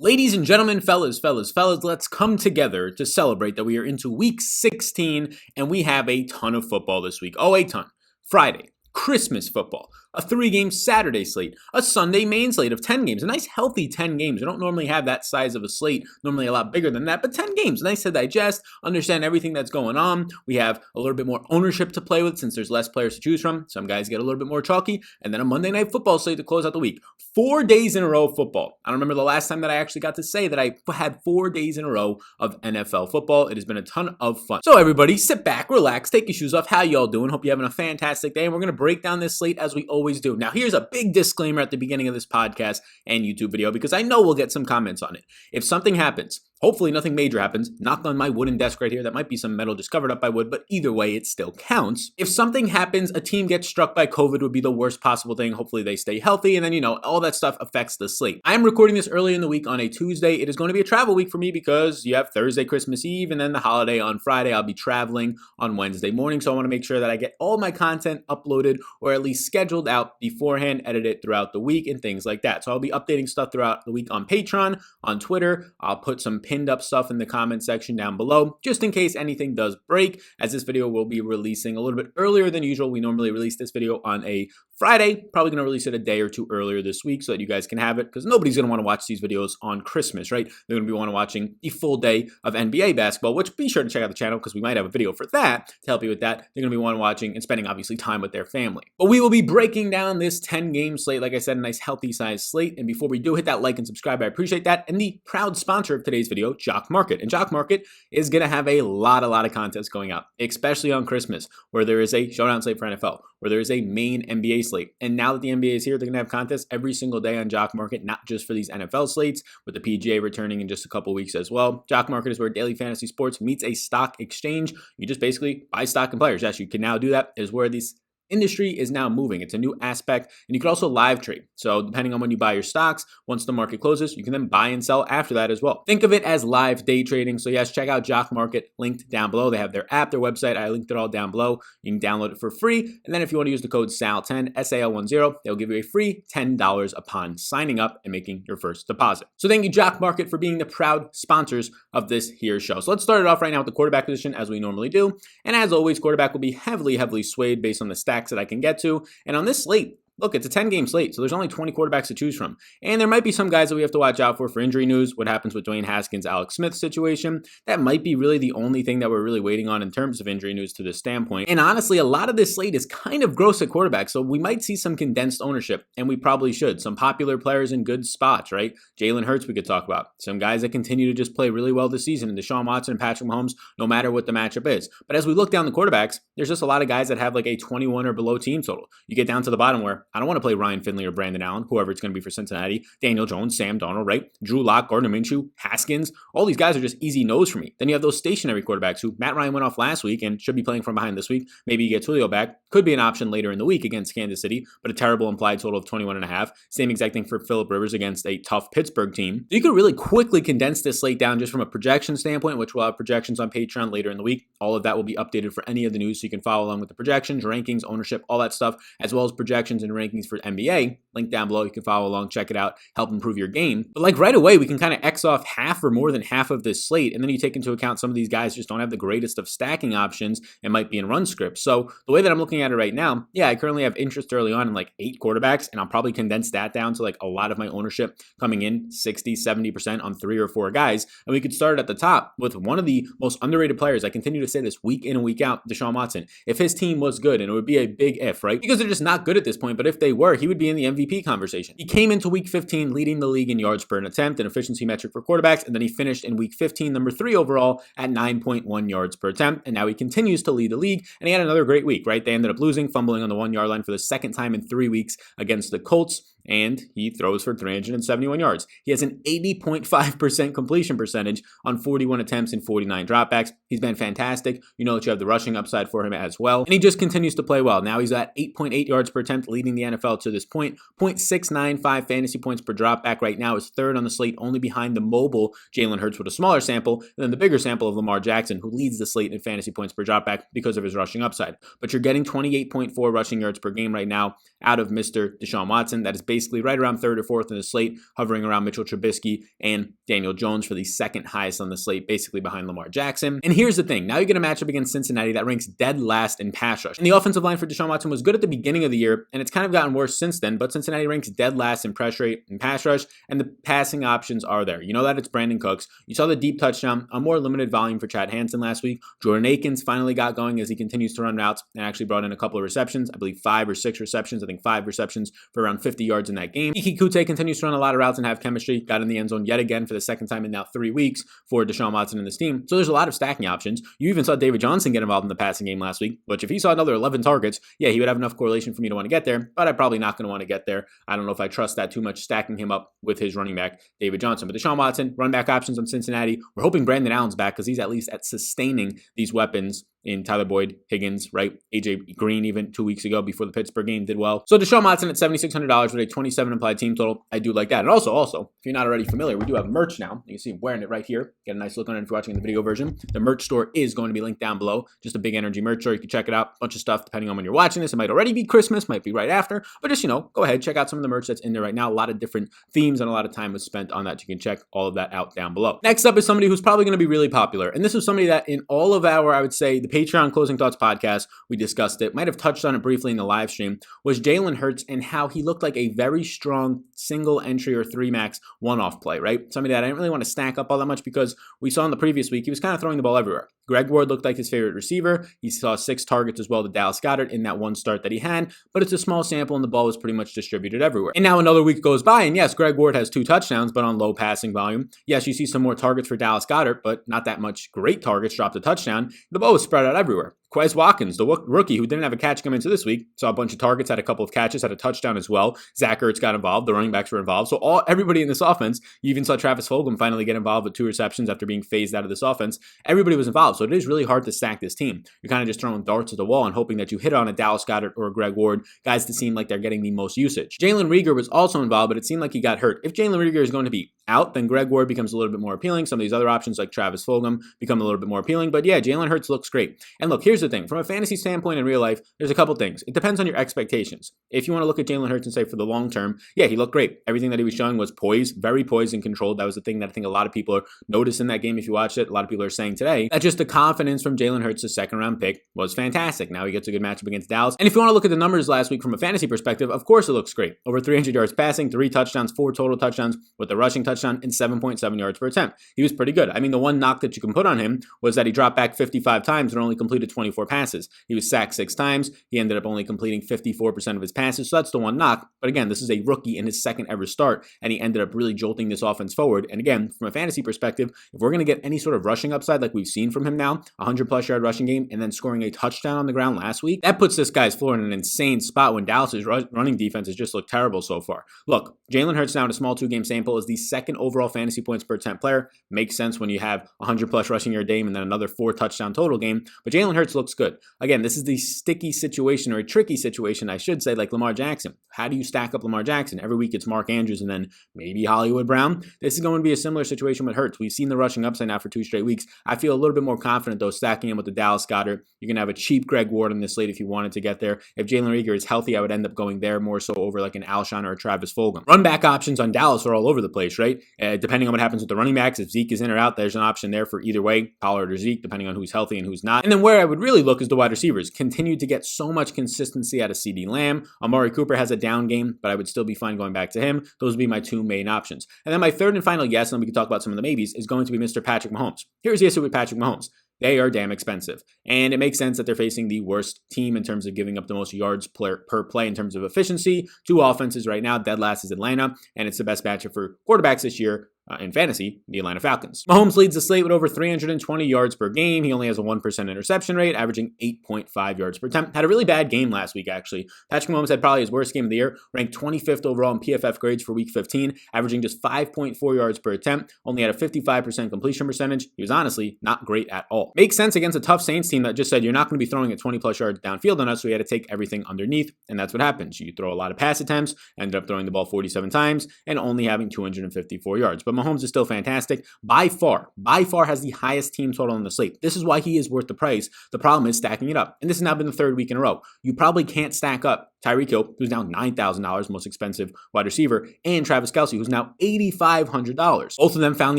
Ladies and gentlemen, fellas, let's come together to celebrate that we are into week 16 and we have a ton of football this week. Oh, a ton. Friday, Christmas football, a 3-game Saturday slate, a Sunday main slate of 10 games, a nice healthy 10 games. We don't normally have that size of a slate, normally a lot bigger than that, but 10 games, nice to digest, understand everything that's going on. We have a little bit more ownership to play with since there's less players to choose from. Some guys get a little bit more chalky, and then a Monday night football slate to close out the week. 4 days in a row of football. I don't remember the last time that I actually got to say that I had 4 days in a row of NFL football. It has been a ton of fun. So everybody, sit back, relax, take your shoes off. How y'all doing? Hope you're having a fantastic day, and we're going to break down this slate as we always do. Now, here's a big disclaimer at the beginning of this podcast and YouTube video because I know we'll get some comments on it. If something happens, hopefully nothing major happens, knock on my wooden desk right here, that might be some metal just covered up by wood, but either way, it still counts. If something happens, a team gets struck by COVID would be the worst possible thing. Hopefully they stay healthy, and then, all that stuff affects the slate. I'm recording this early in the week on a Tuesday. It is going to be a travel week for me because you have Thursday, Christmas Eve, and then the holiday on Friday. I'll be traveling on Wednesday morning, so I want to make sure that I get all my content uploaded or at least scheduled out beforehand, edited throughout the week, and things like that. So I'll be updating stuff throughout the week on Patreon, on Twitter. I'll put some pinned up stuff in the comment section down below, just in case anything does break, as this video will be releasing a little bit earlier than usual. We normally release this video on a Friday, probably going to release it a day or two earlier this week so that you guys can have it, because nobody's going to want to watch these videos on Christmas, right? They're going to be watching the full day of NBA basketball, which be sure to check out the channel because we might have a video for that to help you with that. They're going to be watching and spending obviously time with their family. But we will be breaking down this 10-game slate, like I said, a nice healthy size slate. And before we do, hit that like and subscribe. I appreciate that. And the proud sponsor of today's video, Jock Market. And Jock Market is going to have a lot of contests going out, especially on Christmas, where there is a showdown slate for NFL, where there is a main NBA slate. And now that the NBA is here, they're going to have contests every single day on Jock Market, not just for these NFL slates, with the PGA returning in just a couple weeks as well. Jock Market is where daily fantasy sports meets a stock exchange. You just basically buy stock and players. Yes, you can now do that. It is where these industry is now moving. It's a new aspect, and you can also live trade. So depending on when you buy your stocks, once the market closes, you can then buy and sell after that as well. Think of it as live day trading. So yes, check out Jock Market, linked down below. They have their app, their website. I linked it all down below. You can download it for free. And then if you want to use the code SAL10, SAL10, they'll give you a free $10 upon signing up and making your first deposit. So thank you, Jock Market, for being the proud sponsors of this here show. So let's start it off right now with the quarterback position as we normally do. And as always, quarterback will be heavily swayed based on the stacks that I can get to. And on this slate, look, it's a 10-game slate, so there's only 20 quarterbacks to choose from. And there might be some guys that we have to watch out for injury news. What happens with Dwayne Haskins, Alex Smith situation? That might be really the only thing that we're really waiting on in terms of injury news to this standpoint. And honestly, a lot of this slate is kind of gross at quarterback, so we might see some condensed ownership, and we probably should. Some popular players in good spots, right? Jalen Hurts we could talk about. Some guys that continue to just play really well this season, and Desean Watson and Patrick Mahomes, no matter what the matchup is. But as we look down the quarterbacks, there's just a lot of guys that have like a 21 or below team total. You get down to the bottom where I don't want to play Ryan Finley or Brandon Allen, whoever it's going to be for Cincinnati, Daniel Jones, Sam Darnold, right? Drew Lock, Gardner Minshew, Haskins. All these guys are just easy no's for me. Then you have those stationary quarterbacks who Matt Ryan went off last week and should be playing from behind this week. Maybe you get Julio back. Could be an option later in the week against Kansas City, but a terrible implied total of 21.5. Same exact thing for Phillip Rivers against a tough Pittsburgh team. So you could really quickly condense this slate down just from a projection standpoint, which we'll have projections on Patreon later in the week. All of that will be updated for any of the news, so you can follow along with the projections, rankings, ownership, all that stuff, as well as projections and rankings for NBA. Link down below. You can follow along, check it out, help improve your game. But like right away, we can kind of X off half or more than half of this slate. And then you take into account some of these guys just don't have the greatest of stacking options and might be in run scripts. So the way that I'm looking at it right now, yeah, I currently have interest early on in like 8 quarterbacks, and I'll probably condense that down to like a lot of my ownership coming in 60, 70% on 3 or 4 guys. And we could start at the top with one of the most underrated players. I continue to say this week in and week out, Desean Watson. If his team was good, and it would be a big if, right? Because they're just not good at this point, but if they were, he would be in the MVP conversation. He came into week 15 leading the league in yards per attempt, an efficiency metric for quarterbacks, and then he finished in week 15 number 3 overall at 9.1 yards per attempt, and now he continues to lead the league, and he had another great week, right? They ended up losing, fumbling on the 1-yard line for the second time in 3 weeks against the Colts, and he throws for 371 yards. He has an 80.5% completion percentage on 41 attempts and 49 dropbacks. He's been fantastic. You know that you have the rushing upside for him as well, and he just continues to play well. Now he's at 8.8 yards per attempt, leading the NFL to this point. 0.695 fantasy points per dropback right now is third on the slate, only behind the mobile Jalen Hurts with a smaller sample, and then the bigger sample of Lamar Jackson, who leads the slate in fantasy points per dropback because of his rushing upside. But you're getting 28.4 rushing yards per game right now out of Mr. Desean Watson. That is basically basically right around third or fourth in the slate, hovering around Mitchell Trubisky and Daniel Jones for the second highest on the slate, basically behind Lamar Jackson. And here's the thing. Now you get a matchup against Cincinnati that ranks dead last in pass rush. And the offensive line for Desean Watson was good at the beginning of the year, and it's kind of gotten worse since then, but Cincinnati ranks dead last in pressure rate and pass rush, and the passing options are there. You know that it's Brandon Cooks. You saw the deep touchdown, a more limited volume for Chad Hansen last week. Jordan Akins finally got going as he continues to run routes and actually brought in a couple of receptions. I believe 5 or 6 receptions. I think 5 receptions for around 50 yards in that game. Kiki Kute continues to run a lot of routes and have chemistry. Got in the end zone yet again for the second time in now 3 weeks for Desean Watson and this team. So there's a lot of stacking options. You even saw David Johnson get involved in the passing game last week, which if he saw another 11 targets, yeah, he would have enough correlation for me to want to get there, but I'm probably not going to want to get there. I don't know if I trust that too much, stacking him up with his running back, David Johnson. But Desean Watson, run back options on Cincinnati. We're hoping Brandon Allen's back because he's at least at sustaining these weapons in Tyler Boyd, Higgins, right? AJ Green even 2 weeks ago before the Pittsburgh game did well. So Desean Watson at $7,600 with a 27 implied team total. I do like that. And also, if you're not already familiar, we do have merch now. You can see I'm wearing it right here. Get a nice look on it if you're watching the video version. The merch store is going to be linked down below. Just a big energy merch store. You can check it out. Bunch of stuff depending on when you're watching this. It might already be Christmas, might be right after. But just, go ahead, check out some of the merch that's in there right now. A lot of different themes and a lot of time was spent on that. You can check all of that out down below. Next up is somebody who's probably going to be really popular. And this is somebody that in all of our, I would say, the Patreon Closing Thoughts podcast, we discussed it, might have touched on it briefly in the live stream, was Jalen Hurts and how he looked like a very strong single entry or 3 max one-off play, right? Somebody that I didn't really want to stack up all that much because we saw in the previous week, he was kind of throwing the ball everywhere. Greg Ward looked like his favorite receiver. He saw 6 targets as well to Dallas Goedert in that one start that he had, but it's a small sample and the ball was pretty much distributed everywhere. And now another week goes by, and yes, Greg Ward has 2 touchdowns, but on low passing volume. Yes, you see some more targets for Dallas Goedert, but not that much great targets dropped a touchdown. The ball was spread out everywhere. Quez Watkins, the rookie who didn't have a catch come into this week, saw a bunch of targets, had a couple of catches, had a touchdown as well. Zach Ertz got involved. The running backs were involved. So everybody in this offense, you even saw Travis Fulgham finally get involved with 2 receptions after being phased out of this offense. Everybody was involved. So it is really hard to stack this team. You're kind of just throwing darts at the wall and hoping that you hit on a Dallas Goedert or a Greg Ward, guys that seem like they're getting the most usage. Jalen Reagor was also involved, but it seemed like he got hurt. If Jalen Reagor is going to be out, then Greg Ward becomes a little bit more appealing. Some of these other options like Travis Fulgham become a little bit more appealing. But yeah, Jalen Hurts looks great. And look, here's the thing. From a fantasy standpoint in real life, there's a couple things. It depends on your expectations. If you want to look at Jalen Hurts and say for the long term, yeah, he looked great. Everything that he was showing was poised, very poised and controlled. That was the thing that I think a lot of people noticed in that game if you watched it. A lot of people are saying today that just the confidence from Jalen Hurts, the second round pick, was fantastic. Now he gets a good matchup against Dallas. And if you want to look at the numbers last week from a fantasy perspective, of course it looks great. Over 300 yards passing, 3 touchdowns, 4 total touchdowns with a rushing touchdown and 7.7 yards per attempt. He was pretty good. I mean, the one knock that you can put on him was that he dropped back 55 times and only completed 24 passes. He was sacked 6 times. He ended up only completing 54% of his passes. So that's the one knock. But again, this is a rookie in his second ever start, and he ended up really jolting this offense forward. And again, from a fantasy perspective, if we're going to get any sort of rushing upside like we've seen from him now, 100+ yard rushing game, and then scoring a touchdown on the ground last week, that puts this guy's floor in an insane spot when Dallas's running defense has just looked terrible so far. Look, Jalen Hurts now in a small 2-game sample is the second overall fantasy points per attempt player. Makes sense when you have 100+ rushing yard game and then another 4 touchdown total game. But Jalen Hurts looks good. Again, this is the sticky situation, or a tricky situation, I should say, like Lamar Jackson. How do you stack up Lamar Jackson? Every week it's Mark Andrews and then maybe Hollywood Brown. This is going to be a similar situation with Hurts. We've seen the rushing upside now for 2 straight weeks. I feel a little bit more confident, though, stacking him with the Dallas Goedert. You can have a cheap Greg Ward on this slate if you wanted to get there. If Jalen Reagor is healthy, I would end up going there more so over like an Alshon or a Travis Fulgham. Run back options on Dallas are all over the place, right? Depending on what happens with the running backs, if Zeke is in or out, there's an option there for either way, Pollard or Zeke, depending on who's healthy and who's not. And then where I would really look is the wide receivers. Continue to get so much consistency out of CeeDee Lamb. Amari Cooper has a down game, but I would still be fine going back to him. Those would be my 2 main options. And then my third and final yes, and then we can talk about some of the maybes, is going to be Mr. Patrick Mahomes. Here's the issue with Patrick Mahomes. They are damn expensive. And it makes sense that they're facing the worst team in terms of giving up the most yards per play in terms of efficiency. 2 offenses right now. Dead last is Atlanta, and it's the best matchup for quarterbacks this year. In fantasy, the Atlanta Falcons. Mahomes leads the slate with over 320 yards per game. He only has a 1% interception rate, averaging 8.5 yards per attempt. Had a really bad game last week, actually. Patrick Mahomes had probably his worst game of the year, ranked 25th overall in PFF grades for week 15, averaging just 5.4 yards per attempt, only had a 55% completion percentage. He was honestly not great at all. Makes sense against a tough Saints team that just said, you're not going to be throwing at 20+ yards downfield on us, so he had to take everything underneath, and that's what happens. You throw a lot of pass attempts, ended up throwing the ball 47 times, and only having 254 yards. But Mahomes is still fantastic. By far has the highest team total on the slate. This is why he is worth the price. The problem is stacking it up. And this has now been the 3rd week in a row. You probably can't stack up Tyreek Hill, who's now $9,000, most expensive wide receiver, and Travis Kelce, who's now $8,500. Both of them found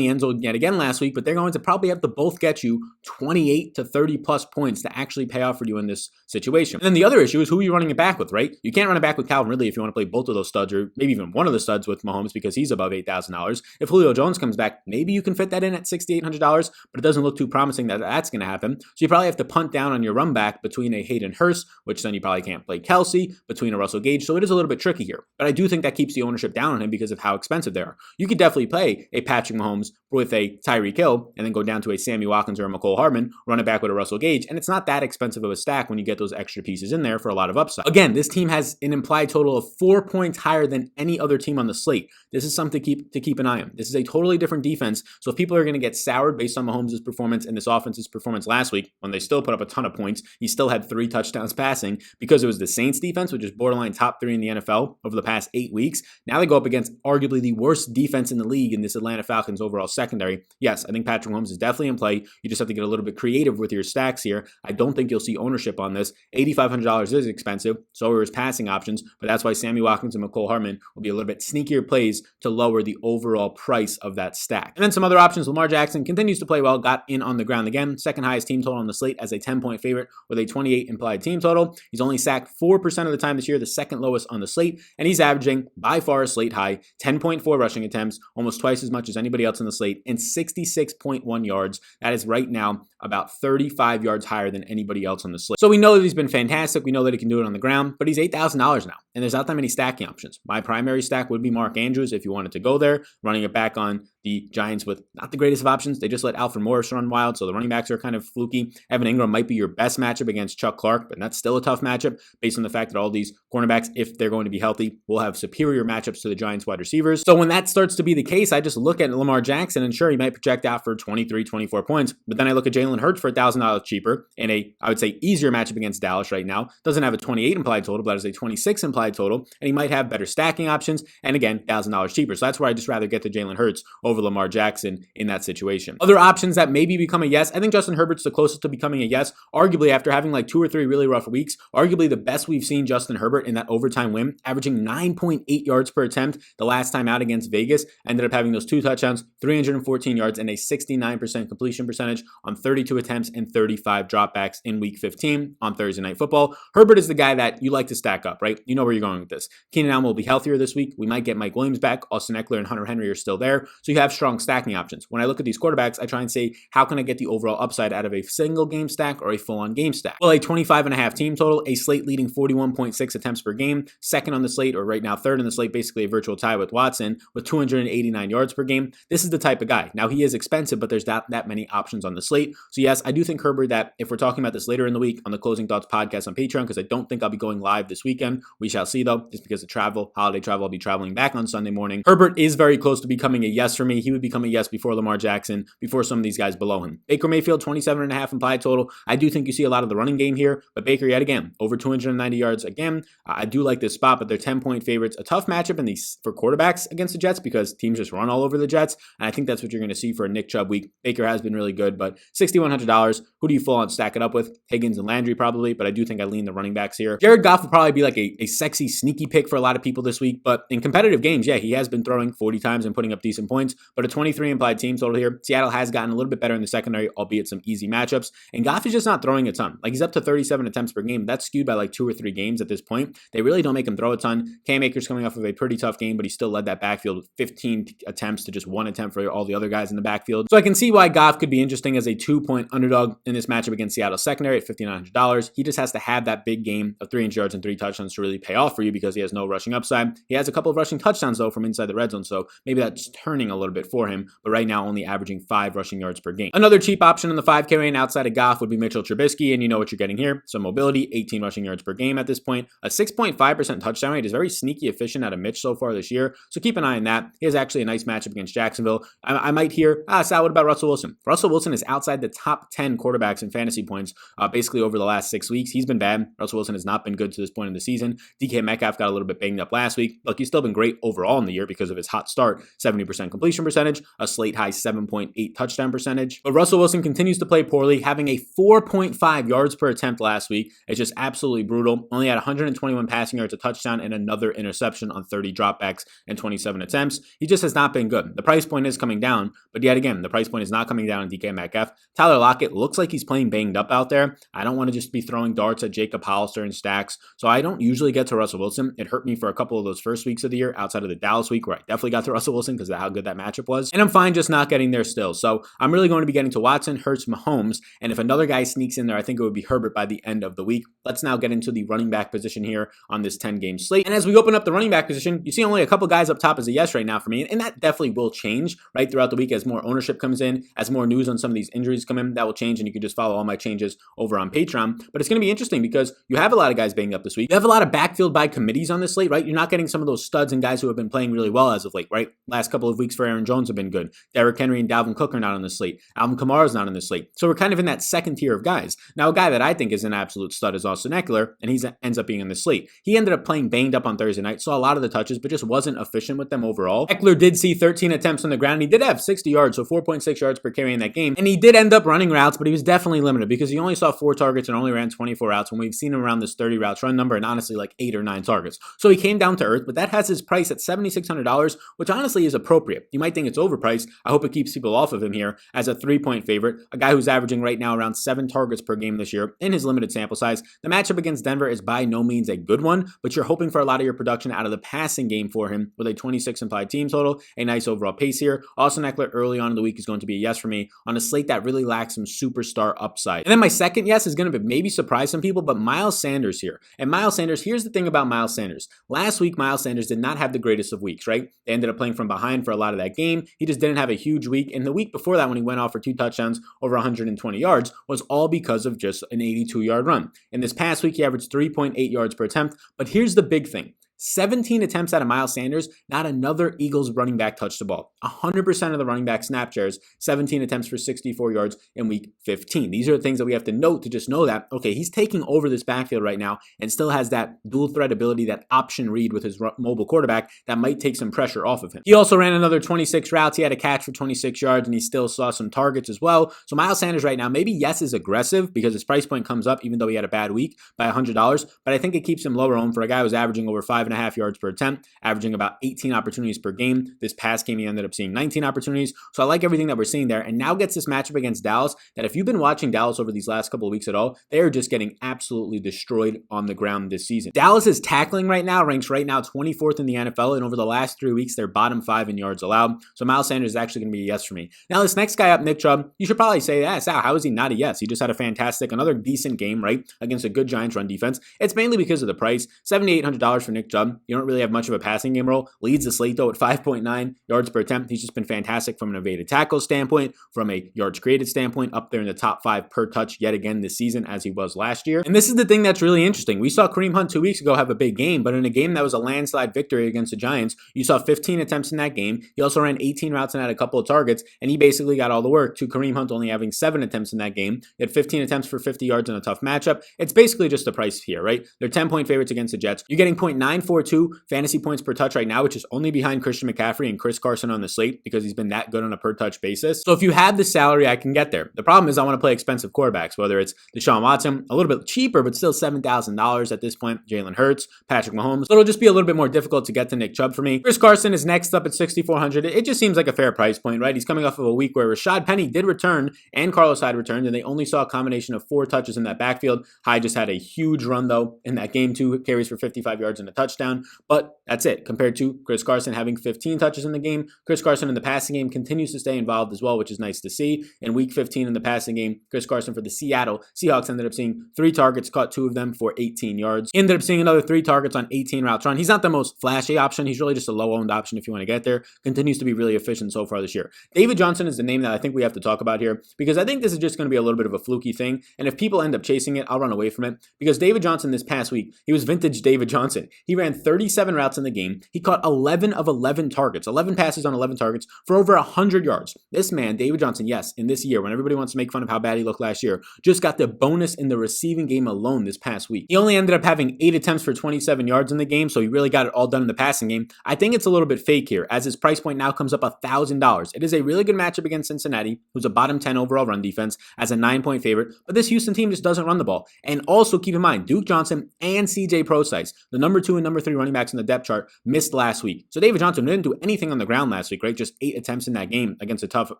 the end zone yet again last week, but they're going to probably have to both get you 28 to 30 plus points to actually pay off for you in this situation. And then the other issue is who are you running it back with, right? You can't run it back with Calvin Ridley if you want to play both of those studs, or maybe even one of the studs with Mahomes because he's above $8,000. If Julio Jones comes back, maybe you can fit that in at $6,800, but it doesn't look too promising that that's going to happen. So you probably have to punt down on your run back between a Hayden Hurst, which then you probably can't play Kelce, between a Russell Gage. So it is a little bit tricky here. But I do think that keeps the ownership down on him because of how expensive they are. You could definitely play a Patrick Mahomes with a Tyreek Hill and then go down to a Sammy Watkins or a McCole Hardman, run it back with a Russell Gage, and it's not that expensive of a stack when you get those extra pieces in there for a lot of upside. Again, this team has an implied total of 4 points higher than any other team on the slate. This is something to keep an eye on. This is a totally different defense. So if people are going to get soured based on Mahomes' performance and this offense's performance last week, when they still put up a ton of points, he still had 3 touchdowns passing because it was the Saints defense, which is borderline top 3 in the NFL over the past 8 weeks. Now they go up against arguably the worst defense in the league in this Atlanta Falcons overall secondary. Yes, I think Patrick Mahomes is definitely in play. You just have to get a little bit creative with your stacks here. I don't think you'll see ownership on this. $8,500 is expensive. So are his passing options, but that's why Sammy Watkins and McCole Hardman will be a little bit sneakier plays to lower the overall price of that stack. And then some other options. Lamar Jackson continues to play well, got in on the ground again. Second highest team total on the slate as a 10-point favorite with a 28 implied team total. He's only sacked 4% of the time this year, the second lowest on the slate, and he's averaging by far a slate high 10.4 rushing attempts, almost twice as much as anybody else on the slate, and 66.1 yards. That is right now about 35 yards higher than anybody else on the slate. So we know that he's been fantastic. We know that he can do it on the ground, but he's $8,000 now, and there's not that many stacking options. My primary stack would be Mark Andrews if you wanted to go there, running it back on the Giants with not the greatest of options. They just let Alfred Morris run wild, so the running backs are kind of fluky. Evan Ingram might be your best matchup against Chuck Clark, but that's still a tough matchup based on the fact that all these cornerbacks, if they're going to be healthy, will have superior matchups to the Giants wide receivers. So when that starts to be the case, I just look at Lamar Jackson and sure, he might project out for 23, 24 points, but then I look at Jalen Hurts for $1,000 cheaper in a, I would say, easier matchup against Dallas right now. Doesn't have a 28 implied total, but has a 26 implied total, and he might have better stacking options, and again, $1,000 cheaper. So that's where I just rather get to Jalen Hurts over Lamar Jackson in that situation. Other options that maybe become a yes, I think Justin Herbert's the closest to becoming a yes, arguably after having like 2 or 3 really rough weeks, arguably the best we've seen Justin Herbert in that overtime win, averaging 9.8 yards per attempt the last time out against Vegas, ended up having those 2 touchdowns, 314 yards, and a 69% completion percentage on 32 attempts and 35 dropbacks in week 15 on Thursday Night Football. Herbert is the guy that you like to stack up, right? You know where you're going with this. Keenan Allen will be healthier this week. We might get Mike Williams back. Austin Eckler and Hunter Henry are still there. So you have strong stacking options. When I look at these quarterbacks, I try and say, how can I get the overall upside out of a single game stack or a full-on game stack? Well, a 25.5 team total, a slate leading 41.6 attempts per game, second on the slate, or right now third on the slate, basically a virtual tie with Watson with 289 yards per game. This is the type of guy. Now, he is expensive, but there's not that many options on the slate. So yes, I do think Herbert, that if we're talking about this later in the week on the Closing Thoughts podcast on Patreon, because I don't think I'll be going live this weekend. We shall see though, just because of travel, holiday travel, I'll be traveling back on Sunday morning. Herbert is very close to becoming a yes for me. He would become a yes before Lamar Jackson, before some of these guys below him. Baker Mayfield, 27.5 implied total. I do think you see a lot of the running game here, but Baker yet again, over 290 yards again. I do like this spot, but they're 10-point favorites. A tough matchup in these for quarterbacks against the Jets because teams just run all over the Jets, and I think that's what you're going to see for a Nick Chubb week. Baker has been really good, but $6,100. Who do you full on stack it up with? Higgins and Landry probably, but I do think I lean the running backs here. Jared Goff will probably be like a sexy, sneaky pick for a lot of people this week, but in competitive games, yeah, he has been throwing 40 times and putting up decent points, but a 23 implied team total here. Seattle has gotten a little bit better in the secondary, albeit some easy matchups, and Goff is just not throwing a ton. Like, he's up to 37 attempts per game. That's skewed by like 2 or 3 games at this point. They really don't make him throw a ton. Cam Akers coming off of a pretty tough game, but he still led that backfield with 15 attempts to just 1 attempt for all the other guys in the backfield. So I can see why Goff could be interesting as a 2-point underdog in this matchup against Seattle secondary at $5,900. He just has to have that big game of 300 yards and 3 touchdowns to really pay off for you because he has no rushing upside. He has a couple of rushing touchdowns though from inside the red zone, so maybe that's turning a little bit for him, but right now only averaging 5 rushing yards per game. Another cheap option in the 5K range outside of Goff would be Mitchell Trubisky, and you know what you're getting here. Some mobility, 18 rushing yards per game at this point. A 6.5% touchdown rate is very sneaky efficient out of Mitch so far this year, so keep an eye on that. He has actually a nice matchup against Jacksonville. I might hear, Sal, what about Russell Wilson? Russell Wilson is outside the top 10 quarterbacks in fantasy points basically over the last 6 weeks. He's been bad. Russell Wilson has not been good to this point in the season. DK Metcalf got a little bit banged up last week. Look, he's still been great overall in the year because of his hot start, 70% completion completion percentage, a slate high 7.8 touchdown percentage. But Russell Wilson continues to play poorly, having a 4.5 yards per attempt last week. It's just absolutely brutal. Only had 121 passing yards, a touchdown, and another interception on 30 dropbacks and 27 attempts. He just has not been good. The price point is coming down, but yet again, the price point is not coming down in DK Metcalf. Tyler Lockett looks like he's playing banged up out there. I don't want to just be throwing darts at Jacob Hollister and stacks, so I don't usually get to Russell Wilson. It hurt me for a couple of those first weeks of the year outside of the Dallas week where I definitely got to Russell Wilson because of how good that matchup was, and I'm fine just not getting there still. So I'm really going to be getting to Watson, Hurts, Mahomes, and if another guy sneaks in there, I think it would be Herbert by the end of the week. Let's now get into the running back position here on this 10-game slate. And as we open up the running back position, you see only a couple guys up top as a yes right now for me, and that definitely will change right throughout the week as more ownership comes in, as more news on some of these injuries come in. That will change, and you can just follow all my changes over on Patreon. But it's going to be interesting because you have a lot of guys banged up this week. You have a lot of backfield by committees on this slate, right? You're not getting some of those studs and guys who have been playing really well as of late, right? Last couple of weeks for Aaron Jones have been good. Derrick Henry and Dalvin Cook are not on the slate. Alvin Kamara is not on the slate. So we're kind of in that second tier of guys. Now, a guy that I think is an absolute stud is Austin Eckler, and he ends up being in the slate. He ended up playing banged up on Thursday night, saw a lot of the touches, but just wasn't efficient with them overall. Eckler did see 13 attempts on the ground. He did have 60 yards, so 4.6 yards per carry in that game. And he did end up running routes, but he was definitely limited because he only saw 4 targets and only ran 24 routes when we've seen him around this 30 routes run number and honestly like 8 or 9 targets. So he came down to earth, but that has his price at $7,600, which honestly is appropriate. You might think it's overpriced. I hope it keeps people off of him here as a 3-point favorite, a guy who's averaging right now around 7 targets per game this year in his limited sample size. The matchup against Denver is by no means a good one, but you're hoping for a lot of your production out of the passing game for him with a 26 implied team total, a nice overall pace here. Austin Eckler early on in the week is going to be a yes for me on a slate that really lacks some superstar upside. And then my second yes is going to maybe surprise some people, but Miles Sanders here. And Miles Sanders, here's the thing about Miles Sanders. Last week, Miles Sanders did not have the greatest of weeks, right? They ended up playing from behind for a lot of that game. He just didn't have a huge week. And the week before that, when he went off for 2 touchdowns over 120 yards, was all because of just an 82-yard run. In this past week, he averaged 3.8 yards per attempt. But here's the big thing. 17 attempts out of Miles Sanders, not another Eagles running back touched the ball. 100% of the running back snap shares, 17 attempts for 64 yards in week 15. These are the things that we have to note to just know that, okay, he's taking over this backfield right now and still has that dual threat ability, that option read with his mobile quarterback that might take some pressure off of him. He also ran another 26 routes. He had a catch for 26 yards and he still saw some targets as well. So Miles Sanders right now, maybe yes is aggressive because his price point comes up even though he had a bad week by $100, but I think it keeps him lower owned for a guy who's averaging over 5.5 yards per attempt, averaging about 18 opportunities per game. This past game, he ended up seeing 19 opportunities. So I like everything that we're seeing there. And now gets this matchup against Dallas that if you've been watching Dallas over these last couple of weeks at all, they are just getting absolutely destroyed on the ground this season. Dallas's tackling right now ranks right now 24th in the NFL. And over the last 3 weeks, they're bottom 5 in yards allowed. So Miles Sanders is actually going to be a yes for me. Now, this next guy up, Nick Chubb, you should probably say, yeah, Sal, how is he not a yes? He just had a fantastic, another decent game, right? Against a good Giants run defense. It's mainly because of the price. $7,800 for Nick Chubb. You don't really have much of a passing game role. Leads the slate though at 5.9 yards per attempt. He's just been fantastic from an evaded tackle standpoint, from a yards created standpoint, up there in the top 5 per touch yet again this season as he was last year. And this is the thing that's really interesting. We saw Kareem Hunt 2 weeks ago have a big game, but in a game that was a landslide victory against the Giants, you saw 15 attempts in that game. He also ran 18 routes and had a couple of targets, and he basically got all the work to Kareem Hunt only having 7 attempts in that game. He had 15 attempts for 50 yards in a tough matchup. It's basically just the price here, right? They're 10-point favorites against the Jets. You're getting 0.942 fantasy points per touch right now, which is only behind Christian McCaffrey and Chris Carson on the slate because he's been that good on a per touch basis. So if you have the salary, I can get there. The problem is I want to play expensive quarterbacks, whether it's Desean Watson, a little bit cheaper, but still $7,000 at this point, Jalen Hurts, Patrick Mahomes. So it'll just be a little bit more difficult to get to Nick Chubb for me. Chris Carson is next up at $6,400. It just seems like a fair price point, right? He's coming off of a week where Rashad Penny did return and Carlos Hyde returned, and they only saw a combination of 4 touches in that backfield. Hyde just had a huge run, though, in that game, 2 carries for 55 yards and a touchdown. But that's it compared to Chris Carson having 15 touches in the game. Chris Carson in the passing game continues to stay involved as well, which is nice to see. In week 15 in the passing game, Chris Carson for the Seattle Seahawks ended up seeing 3 targets, caught 2 of them for 18 yards. Ended up seeing another 3 targets on 18 routes run. He's not the most flashy option. He's really just a low-owned option if you want to get there. Continues to be really efficient so far this year. David Johnson is the name that I think we have to talk about here because I think this is just going to be a little bit of a fluky thing. And if people end up chasing it, I'll run away from it because David Johnson this past week, he was vintage David Johnson. He ran 37 routes in the game. He caught 11 of 11 targets, 11 passes on 11 targets for over 100 yards. This man, David Johnson, yes, in this year, when everybody wants to make fun of how bad he looked last year, just got the bonus in the receiving game alone this past week. He only ended up having 8 attempts for 27 yards in the game, so he really got it all done in the passing game. I think it's a little bit fake here, as his price point now comes up $1,000. It is a really good matchup against Cincinnati, who's a bottom 10 overall run defense, as a 9-point favorite, but this Houston team just doesn't run the ball. And also keep in mind, Duke Johnson and CJ Prosise, the number 2 and number 3 running backs in the depth chart, missed last week. So David Johnson didn't do anything on the ground last week, right? Just 8 attempts in that game against a tough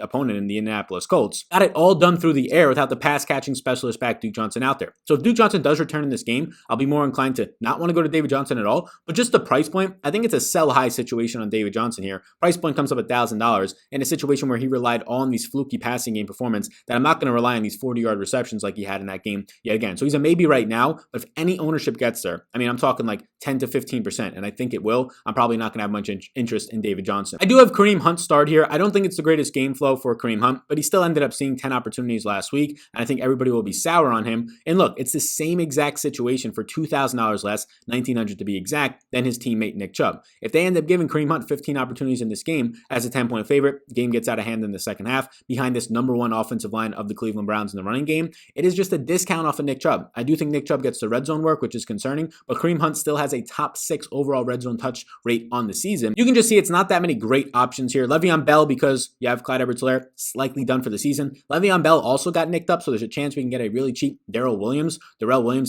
opponent in the Indianapolis Colts. Got it all done through the air without the pass catching specialist back Duke Johnson out there. So if Duke Johnson does return in this game, I'll be more inclined to not want to go to David Johnson at all. But just the price point, I think it's a sell high situation on David Johnson here. Price point comes up $1,000 in a situation where he relied on these fluky passing game performance that I'm not going to rely on these 40-yard receptions like he had in that game yet again. So he's a maybe right now, but if any ownership gets there, I mean, I'm talking like 10 to 15%, and I think it will. I'm probably not going to have much interest in David Johnson. I do have Kareem Hunt start here. I don't think it's the greatest game flow for Kareem Hunt, but he still ended up seeing 10 opportunities last week, and I think everybody will be sour on him. And look, it's the same exact situation for $2,000 less, $1,900 to be exact, than his teammate Nick Chubb. If they end up giving Kareem Hunt 15 opportunities in this game as a 10-point favorite, game gets out of hand in the second half behind this number 1 offensive line of the Cleveland Browns in the running game. It is just a discount off of Nick Chubb. I do think Nick Chubb gets the red zone work, which is concerning, but Kareem Hunt still has a top 6 overall red zone touch rate on the season. You can just see it's not that many great options here. Le'Veon Bell, because you have Clyde Edwards-Helaire, it's likely done for the season. Le'Veon Bell also got nicked up, so there's a chance we can get a really cheap Darrell Williams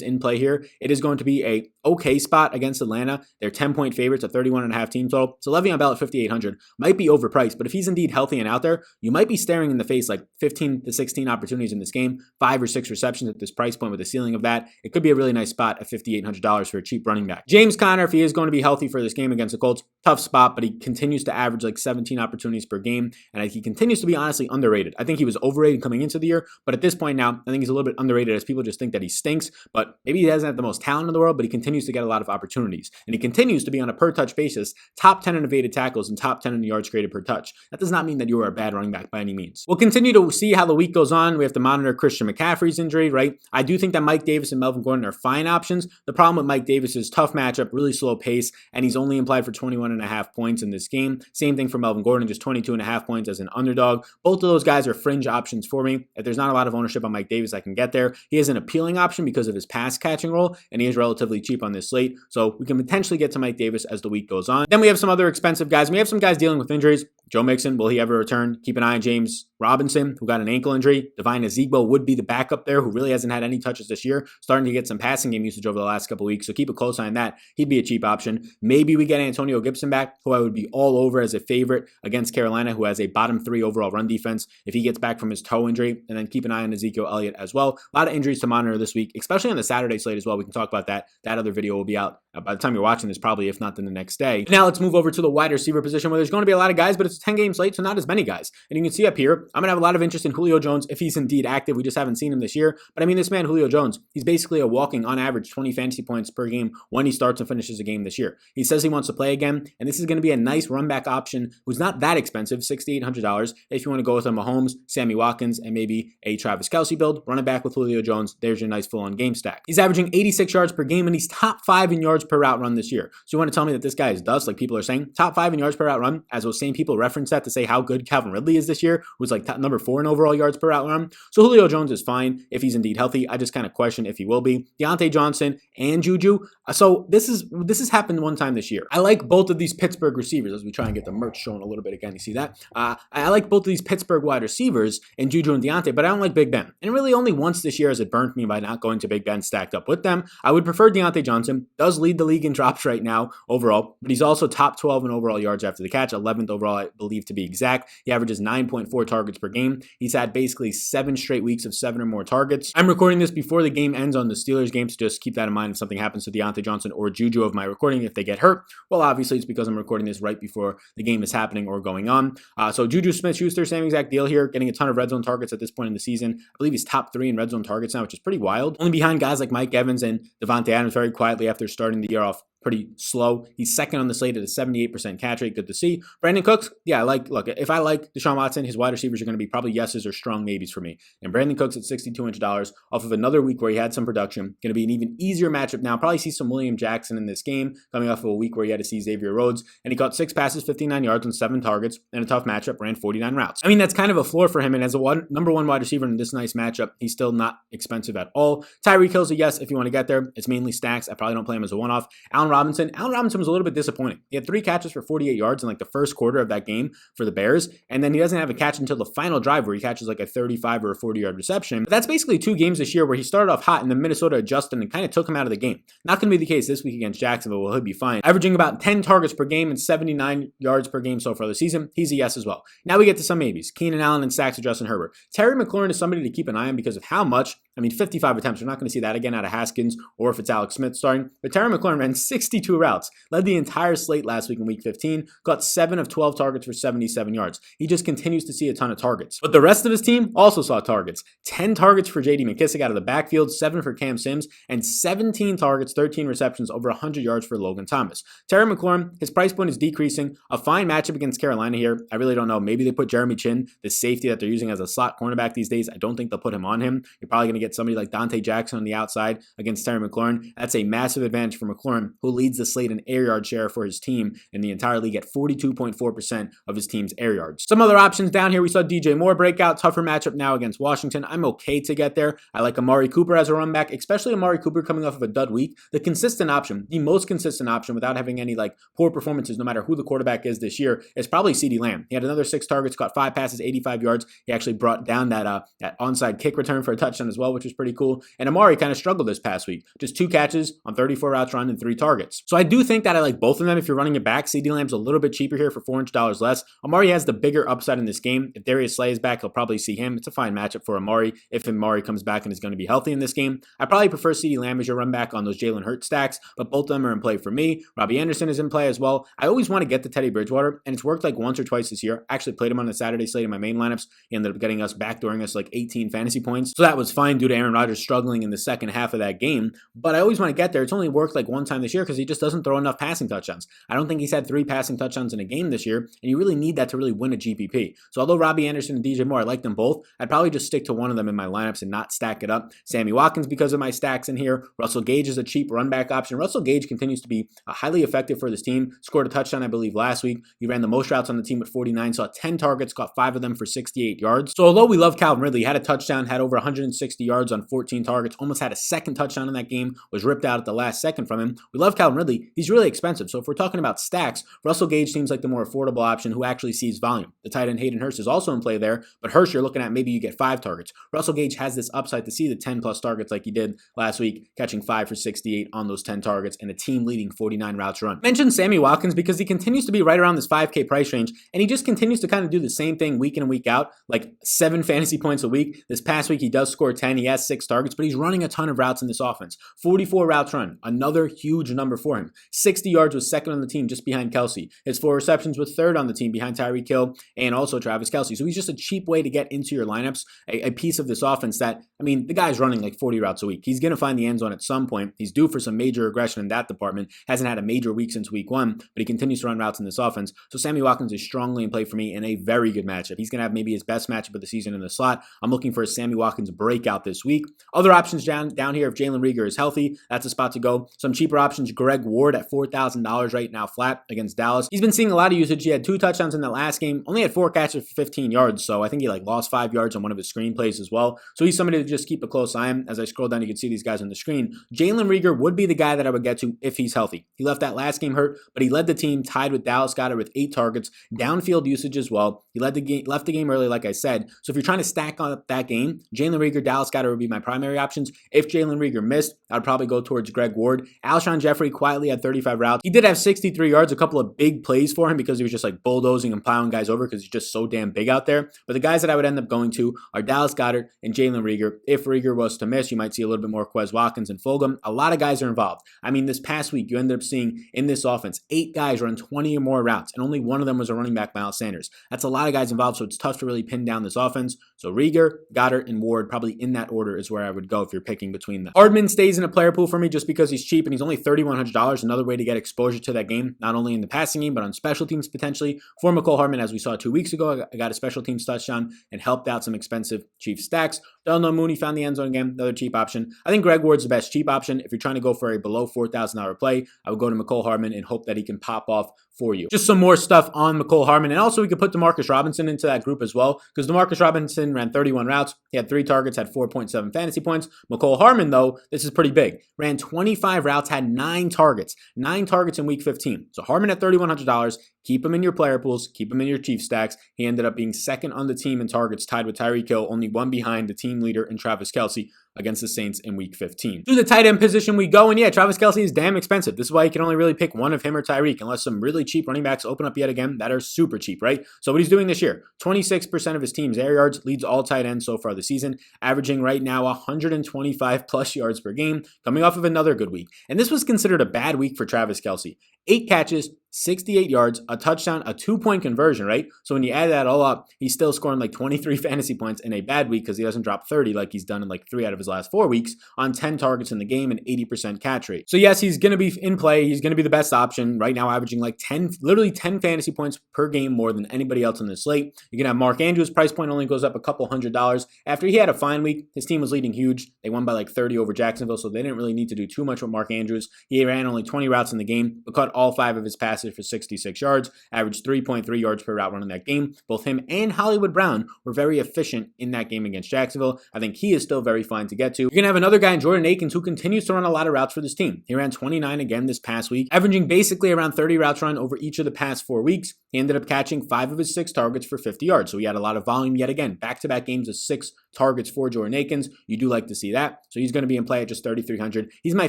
in play here. It is going to be a okay spot against Atlanta. They're 10-point favorites, a 31.5 team total. So Le'Veon Bell at 5,800 might be overpriced, but if he's indeed healthy and out there, you might be staring in the face like 15 to 16 opportunities in this game, 5 or 6 receptions at this price point with a ceiling of that. It could be a really nice spot at $5,800 for a cheap running back. James Conner, if he is going to be healthy for this game against the Colts, tough spot, but he continues to average like 17 opportunities per game, and he continues to be honestly underrated. I think he was overrated coming into the year, but at this point now, I think he's a little bit underrated as people just think that he stinks, but maybe he doesn't have the most talent in the world, but he continues to get a lot of opportunities, and he continues to be on a per touch basis, top 10 in evaded tackles and top 10 in yards created per touch. That does not mean that you are a bad running back by any means. We'll continue to see how the week goes on. We have to monitor Christian McCaffrey's injury, right? I do think that Mike Davis and Melvin Gordon are fine options. The problem with Mike Davis is tough matchup, really slow pace, and he's only implied for 21.5 points in this game. Same thing for Melvin Gordon, just 22.5 points as an underdog. Both of those guys are fringe options for me. If there's not a lot of ownership on Mike Davis, I can get there. He is an appealing option because of his pass catching role, and he is relatively cheap on this slate. So we can potentially get to Mike Davis as the week goes on. Then we have some other expensive guys. We have some guys dealing with injuries. Joe Mixon, will he ever return? Keep an eye on James Robinson, who got an ankle injury. Devine Ezigbo would be the backup there, who really hasn't had any touches this year, starting to get some passing game usage over the last couple of weeks. So keep a close eye on that. He'd be a cheap option. Maybe we get Antonio Gibson back, who I would be all over as a favorite against Carolina, who has a bottom 3 overall run defense if he gets back from his toe injury. And then keep an eye on Ezekiel Elliott as well. A lot of injuries to monitor this week, especially on the Saturday slate as well. We can talk about that. That other video will be out by the time you're watching this, probably, if not then the next day. Now let's move over to the wide receiver position, where there's going to be a lot of guys, but it's a 10-game slate, so not as many guys. And you can see up here, I'm going to have a lot of interest in Julio Jones if he's indeed active. We just haven't seen him this year. But I mean, this man, Julio Jones, he's basically a walking, on average, 20 fantasy points per game when he starts and finishes a game this year. He says he wants to play again, and this is going to be a nice run back option who's not that expensive, $6,800. If you want to go with a Mahomes, Sammy Watkins, and maybe a Travis Kelce build, run it back with Julio Jones. There's your nice full-on game stack. He's averaging 86 yards per game, and he's top 5 in yards per route run this year. So you want to tell me that this guy is dust, like people are saying? Top 5 in yards per route run, as those same people reference that to say how good Calvin Ridley is this year, who's like number 4 in overall yards per route run. So Julio Jones is fine if he's indeed healthy. I just kind of question if he will be. Deontay Johnson and Juju. So this has happened one time this year. I like both of these Pittsburgh receivers, as we try and get the merch shown a little bit again. You see that? I like both of these Pittsburgh wide receivers in Juju and Deontay, but I don't like Big Ben. And really only once this year has it burnt me by not going to Big Ben stacked up with them. I would prefer Deontay Johnson. Does lead the league in drops right now overall, but he's also top 12 in overall yards after the catch, 11th overall, I believe, to be exact. He averages 9.4 targets per game. He's had basically 7 straight weeks of 7 or more targets. I'm recording this before the game ends on the Steelers game, so just keep that in mind if something happens to Deontay Johnson or Juju of my recording. If they get hurt, well, obviously it's because I'm recording this right before the game is happening or going on. So Juju Smith-Schuster, same exact deal here, getting a ton of red zone targets at this point in the season. I believe he's top 3 in red zone targets now, which is pretty wild. Only behind guys like Mike Evans and Devontae Adams very quietly after starting the year off pretty slow. He's second on the slate at a 78% catch rate. Good to see. Brandon Cooks, yeah, look, if I like Deshaun Watson, his wide receivers are going to be probably yeses or strong maybes for me. And Brandon Cooks at $6,200 off of another week where he had some production. Going to be an even easier matchup now. Probably see some William Jackson in this game coming off of a week where he had to see Xavier Rhodes. And he caught 6 passes, 59 yards on 7 targets. And a tough matchup, ran 49 routes. I mean, that's kind of a floor for him. And as a number one wide receiver in this nice matchup, he's still not expensive at all. Tyreek Hill's a yes if you want to get there. It's mainly stacks. I probably don't play him as a one-off. Allen Robinson was a little bit disappointing. He had 3 catches for 48 yards in like the first quarter of that game for the Bears. And then he doesn't have a catch until the final drive where he catches like a 35 or a 40-yard reception. But that's basically 2 games this year where he started off hot and then Minnesota adjusted and kind of took him out of the game. Not going to be the case this week against Jacksonville. Well, he'll be fine. Averaging about 10 targets per game and 79 yards per game so far this season. He's a yes as well. Now we get to some maybes. Keenan Allen and stacks of Justin Herbert. Terry McLaurin is somebody to keep an eye on because of how much, 55 attempts. We're not going to see that again out of Haskins or if it's Alex Smith starting. But Terry McLaurin ran 62 routes, led the entire slate last week in week 15, got 7 of 12 targets for 77 yards. He just continues to see a ton of targets. But the rest of his team also saw targets. 10 targets for J.D. McKissick out of the backfield, 7 for Cam Sims, and 17 targets, 13 receptions, over 100 yards for Logan Thomas. Terry McLaurin, his price point is decreasing. A fine matchup against Carolina here. I really don't know. Maybe they put Jeremy Chin, the safety that they're using as a slot cornerback these days. I don't think they'll put him on him. You're probably going to get somebody like Dante Jackson on the outside against Terry McLaurin. That's a massive advantage for McLaurin, who leads the slate in air yard share for his team in the entire league at 42.4% of his team's air yards. Some other options down here. We saw DJ Moore break out. Tougher matchup now against Washington. I'm okay to get there. I like Amari Cooper as a run back, especially Amari Cooper coming off of a dud week. The consistent option, the most consistent option without having any like poor performances no matter who the quarterback is this year is probably CeeDee Lamb. He had another 6 targets, caught 5 passes, 85 yards. He actually brought down that onside kick return for a touchdown as well, which was pretty cool. And Amari kind of struggled this past week. Just 2 catches on 34 routes run and 3 targets. So I do think that I like both of them if you're running it back. CeeDee Lamb's a little bit cheaper here for $400 less. Amari has the bigger upside in this game. If Darius Slay is back, he'll probably see him. It's a fine matchup for Amari if Amari comes back and is going to be healthy in this game. I probably prefer CeeDee Lamb as your run back on those Jalen Hurts stacks, but both of them are in play for me. Robbie Anderson is in play as well. I always want to get the Teddy Bridgewater, and it's worked like once or twice this year. I actually played him on the Saturday slate in my main lineups. He ended up getting us backdooring us like 18 fantasy points. So that was fine due to Aaron Rodgers struggling in the second half of that game. But I always want to get there. It's only worked like one time this year because he just doesn't throw enough passing touchdowns. I don't think he's had 3 passing touchdowns in a game this year, and you really need that to really win a GPP. So although Robbie Anderson and DJ Moore, I like them both, I'd probably just stick to one of them in my lineups and not stack it up. Sammy Watkins because of my stacks in here. Russell Gage is a cheap run back option. Russell Gage continues to be highly effective for this team. Scored a touchdown, I believe, last week. He ran the most routes on the team with 49, saw 10 targets, caught 5 of them for 68 yards. So although we love Calvin Ridley, he had a touchdown, had over 160 yards on 14 targets, almost had a second touchdown in that game, was ripped out at the last second from him. We love Calvin Ridley. He's really expensive. So if we're talking about stacks, Russell Gage seems like the more affordable option who actually sees volume. The tight end Hayden Hurst is also in play there, but Hurst you're looking at maybe you get 5 targets. Russell Gage has this upside to see the 10 plus targets like he did last week, catching 5 for 68 on those 10 targets and a team leading 49 routes run. Mention Sammy Watkins because he continues to be right around this 5K price range, and he just continues to kind of do the same thing week in and week out, like 7 fantasy points a week. This past week he does score 10. He has 6 targets, but he's running a ton of routes in this offense. 44 routes run, another huge number for him. 60 yards was second on the team just behind Kelsey. His 4 receptions was third on the team behind Tyreek Hill and also Travis Kelsey. So he's just a cheap way to get into your lineups, a piece of this offense that, the guy's running like 40 routes a week. He's going to find the end zone at some point. He's due for some major aggression in that department. Hasn't had a major week since week 1, but he continues to run routes in this offense. So Sammy Watkins is strongly in play for me in a very good matchup. He's going to have maybe his best matchup of the season in the slot. I'm looking for a Sammy Watkins breakout this week. Other options down here, if Jalen Reagor is healthy, that's a spot to go. Some cheaper options, Greg Ward at $4,000 right now flat against Dallas. He's been seeing a lot of usage. He had 2 touchdowns in that last game, only had 4 catches for 15 yards. So I think he lost 5 yards on one of his screenplays as well. So he's somebody to just keep a close eye on. As I scroll down, you can see these guys on the screen. Jalen Reagor would be the guy that I would get to if he's healthy. He left that last game hurt, but he led the team tied with Dallas Goedert with 8 targets, downfield usage as well. He left the game early, like I said. So if you're trying to stack on that game, Jalen Reagor, Dallas Goedert would be my primary options. If Jalen Reagor missed, I'd probably go towards Greg Ward. Alshon Jeffrey quietly had 35 routes. He did have 63 yards, a couple of big plays for him because he was just like bulldozing and plowing guys over because he's just so damn big out there. But the guys that I would end up going to are Dallas Goedert and Jalen Reagor. If Reagor was to miss, you might see a little bit more Quez Watkins and Fulgham. A lot of guys are involved. This past week, you ended up seeing in this offense, 8 guys run 20 or more routes, and only one of them was a running back, Miles Sanders. That's a lot of guys involved, so it's tough to really pin down this offense. So Reagor, Goddard, and Ward, probably in that order is where I would go if you're picking between them. Hardman stays in a player pool for me just because he's cheap and he's only $3,100 $3,100. Another way to get exposure to that game, not only in the passing game, but on special teams potentially. For McCole Hardman, as we saw 2 weeks ago, I got a special teams touchdown and helped out some expensive Chiefs stacks. Darnell Mooney found the end zone again, another cheap option. I think Greg Ward's the best cheap option. If you're trying to go for a below $4,000 play, I would go to McCole Hardman and hope that he can pop off for you. Just some more stuff on McCole Hardman. And also we could put Demarcus Robinson into that group as well, because Demarcus Robinson ran 31 routes. He had 3 targets, had 4.7 fantasy points. McCole Hardman, though, this is pretty big. Ran 25 routes, had 9 targets. 9 targets in week 15. So Hardman at $3,100. Keep him in your player pools. Keep him in your Chief stacks. He ended up being second on the team in targets, tied with Tyreek Hill, only one behind the team leader in Travis Kelce against the Saints in week 15. To the tight end position we go, and yeah, Travis Kelce is damn expensive. This is why you can only really pick one of him or Tyreek, unless some really cheap running backs open up yet again that are super cheap, right? So what he's doing this year, 26% of his team's air yards, leads all tight ends so far this season, averaging right now 125 plus yards per game, coming off of another good week. And this was considered a bad week for Travis Kelce. 8 catches, 68 yards, a touchdown, a 2-point conversion, right? So when you add that all up, he's still scoring like 23 fantasy points in a bad week because he doesn't drop 30 like he's done in like 3 out of his last 4 weeks on 10 targets in the game and 80% catch rate. So yes, he's going to be in play. He's going to be the best option right now, averaging like literally 10 fantasy points per game more than anybody else on this slate. You can have Mark Andrews' price point only goes up a couple $100. After he had a fine week, his team was leading huge. They won by like 30 over Jacksonville, so they didn't really need to do too much with Mark Andrews. He ran only 20 routes in the game, but caught all 5 of his passes for 66 yards, averaged 3.3 yards per route run in that game. Both him and Hollywood Brown were very efficient in that game against Jacksonville. I think he is still very fine to get to. You're going to have another guy in Jordan Akins who continues to run a lot of routes for this team. He ran 29 again this past week, averaging basically around 30 routes run over each of the past 4 weeks. He ended up catching 5 of his 6 targets for 50 yards. So he had a lot of volume yet again. Back-to-back games of 6 targets for Jordan Akins. You do like to see that. So he's going to be in play at just 3,300. He's my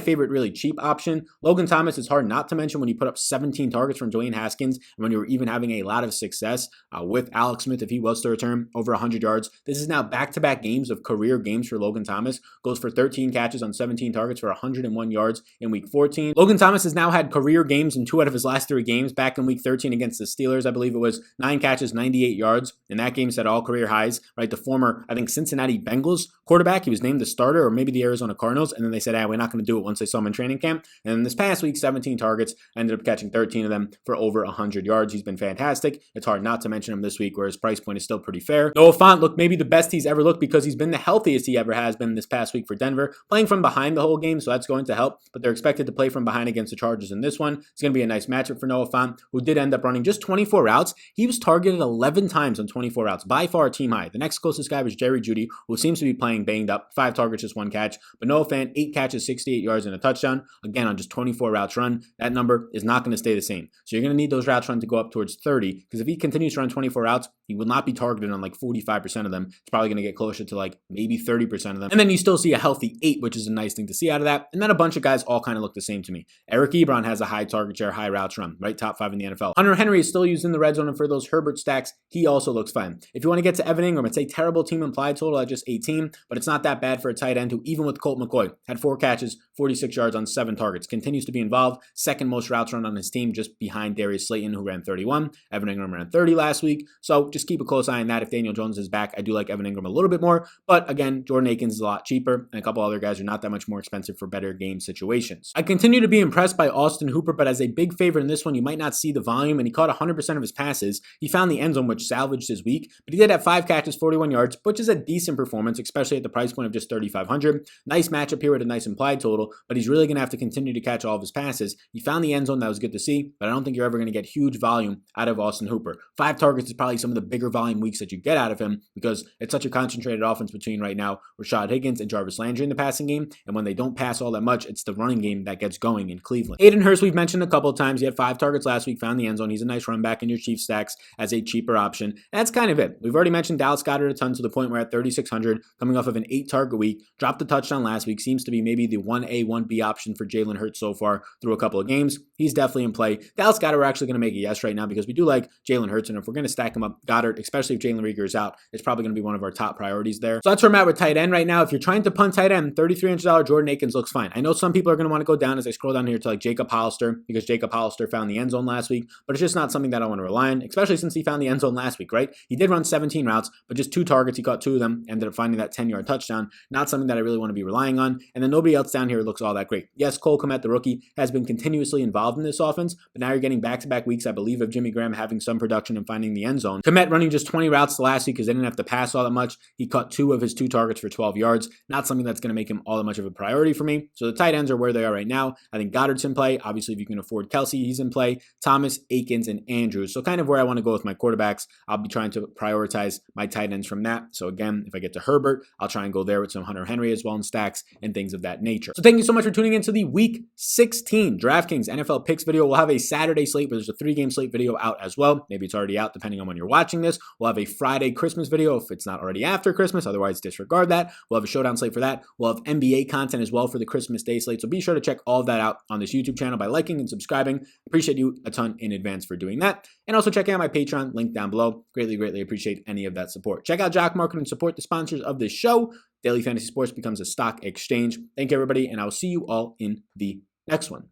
favorite really cheap option. Logan Thomas is hard not to mention when you put up 17 targets from Dwayne Haskins and when you were even having a lot of success with Alex Smith if he was to return over 100 yards. This is now back-to-back games of career games for Logan Thomas. Goes for 13 catches on 17 targets for 101 yards in week 14. Logan Thomas has now had career games in 2 out of his last 3 games. Back in week 13 against the Steelers, I believe it was 9 catches, 98 yards. And that game set all career highs, right? The former, I think, Cincinnati Bengals quarterback, he was named the starter, or maybe the Arizona Cardinals. And then they said, we're not going to do it once they saw him in training camp. And then this past week, 17 targets, ended up catching 13 of them for over 100 yards. He's been fantastic. It's hard not to mention him this week where his price point is still pretty fair. Noah Fant looked maybe the best he's ever looked because he's been the healthiest he ever has been this past week for Denver, playing from behind the whole game, so that's going to help, but they're expected to play from behind against the Chargers in this one. It's going to be a nice matchup for Noah Fant, who did end up running just 24 routes. He was targeted 11 times on 24 routes, by far a team high. The next closest guy was Jerry Jeudy, who seems to be playing banged up, 5 targets, just 1 catch, but Noah Fant, 8 catches, 68 yards and a touchdown, again on just 24 routes run. That number is not going to stay the same, so you're going to need those routes run to go up towards 30, because if he continues to run 24 routes, he will not be targeted on like 45% of them. It's probably going to get closer to like maybe 30% of them. And then you still see a healthy 8, which is a nice thing to see out of that. And then a bunch of guys all kind of look the same to me. Eric Ebron has a high target share, high routes run, right? Top 5 in the NFL. Hunter Henry is still used in the red zone, and for those Herbert stacks, he also looks fine. If you want to get to Evan Ingram, it's a terrible team implied total at just 18, but it's not that bad for a tight end who, even with Colt McCoy, had 4 catches, 46 yards on 7 targets. Continues to be involved. Second most routes run on his team, just behind Darius Slayton, who ran 31. Evan Ingram ran 30 last week. So just keep a close eye on that. If Daniel Jones is back, I do like Evan Ingram a little bit more. But again, Jordan Akins is a lot cheaper, and a couple other guys are not that much more expensive for better game situations. I continue to be impressed by Austin Hooper, but as a big favorite in this one, you might not see the volume, and he caught 100% of his passes. He found the end zone, which salvaged his week, but he did have 5 catches, 41 yards, which is a decent performance, especially at the price point of just 3,500. Nice matchup here with a nice implied total, but he's really going to have to continue to catch all of his passes. He found the end zone, that was good to see, but I don't think you're ever going to get huge volume out of Austin Hooper. 5 targets is probably some of the bigger volume weeks that you get out of him because it's such a concentrated offense between right now Rashad Higgins and Jarvis Landry in the passing game, and when they don't pass all that much, it's the running game that gets going in Cleveland. Hayden Hurst, we've mentioned a couple of times. He had 5 targets last week, found the end zone. He's a nice run back in your Chiefs stacks as a cheaper option. And that's kind of it. We've already mentioned Dallas Goedert a ton to the point where at 3,600, coming off of an 8-target week, dropped a touchdown last week, seems to be maybe the 1A, 1B option for Jalen Hurts so far through a couple of games. He's definitely in play. Dallas Goedert, we're actually going to make a yes right now because we do like Jalen Hurts, and if we're going to stack him up, Goddard, especially if Jalen Reagor is out, it's probably going to be one of our top priorities there. So that's where I'm at with tight end right now. If you're trying to punt tight end, $3,300 Jordan Akins looks fine. I know some people are going to want to go down as I scroll down here to like Jacob Hollister because Jacob Hollister found the end zone last week, but it's just not something that I want to rely on, especially since he found the end zone last week, right? He did run 17 routes, but just 2 targets. He caught 2 of them him, ended up finding that 10-yard touchdown. Not something that I really want to be relying on. And then nobody else down here looks all that great. Yes, Cole Kmet, the rookie, has been continuously involved in this offense, but now you're getting back-to-back weeks, I believe, of Jimmy Graham having some production and finding the end zone. Kmet running just 20 routes last week because they didn't have to pass all that much. He caught 2 of his 2 targets for 12 yards. Not something that's going to make him all that much of a priority for me. So the tight ends are where they are right now. I think Goddard's in play. Obviously, if you can afford Kelsey, he's in play. Thomas, Akins, and Andrews. So kind of where I want to go with my quarterbacks. I'll be trying to prioritize my tight ends from that. So again, if I get to Herbert, I'll try and go there with some Hunter Henry as well in stacks and things of that nature. So thank you so much for tuning into the Week 16 DraftKings NFL Picks video. We'll have a Saturday slate, but there's a 3-game slate video out as well. Maybe it's already out depending on when you're watching this. We'll have a Friday Christmas video if it's not already after Christmas. Otherwise, disregard that. We'll have a showdown slate for that. We'll have NBA content as well for the Christmas Day slate. So be sure to check all of that out on this YouTube channel by liking and subscribing. Appreciate you a ton in advance for doing that. And also check out my Patreon, link down below. Greatly appreciate any of that support. Check out Jock Market and support the sponsors of this show. Daily Fantasy Sports becomes a stock exchange. Thank you, everybody, and I will see you all in the next one.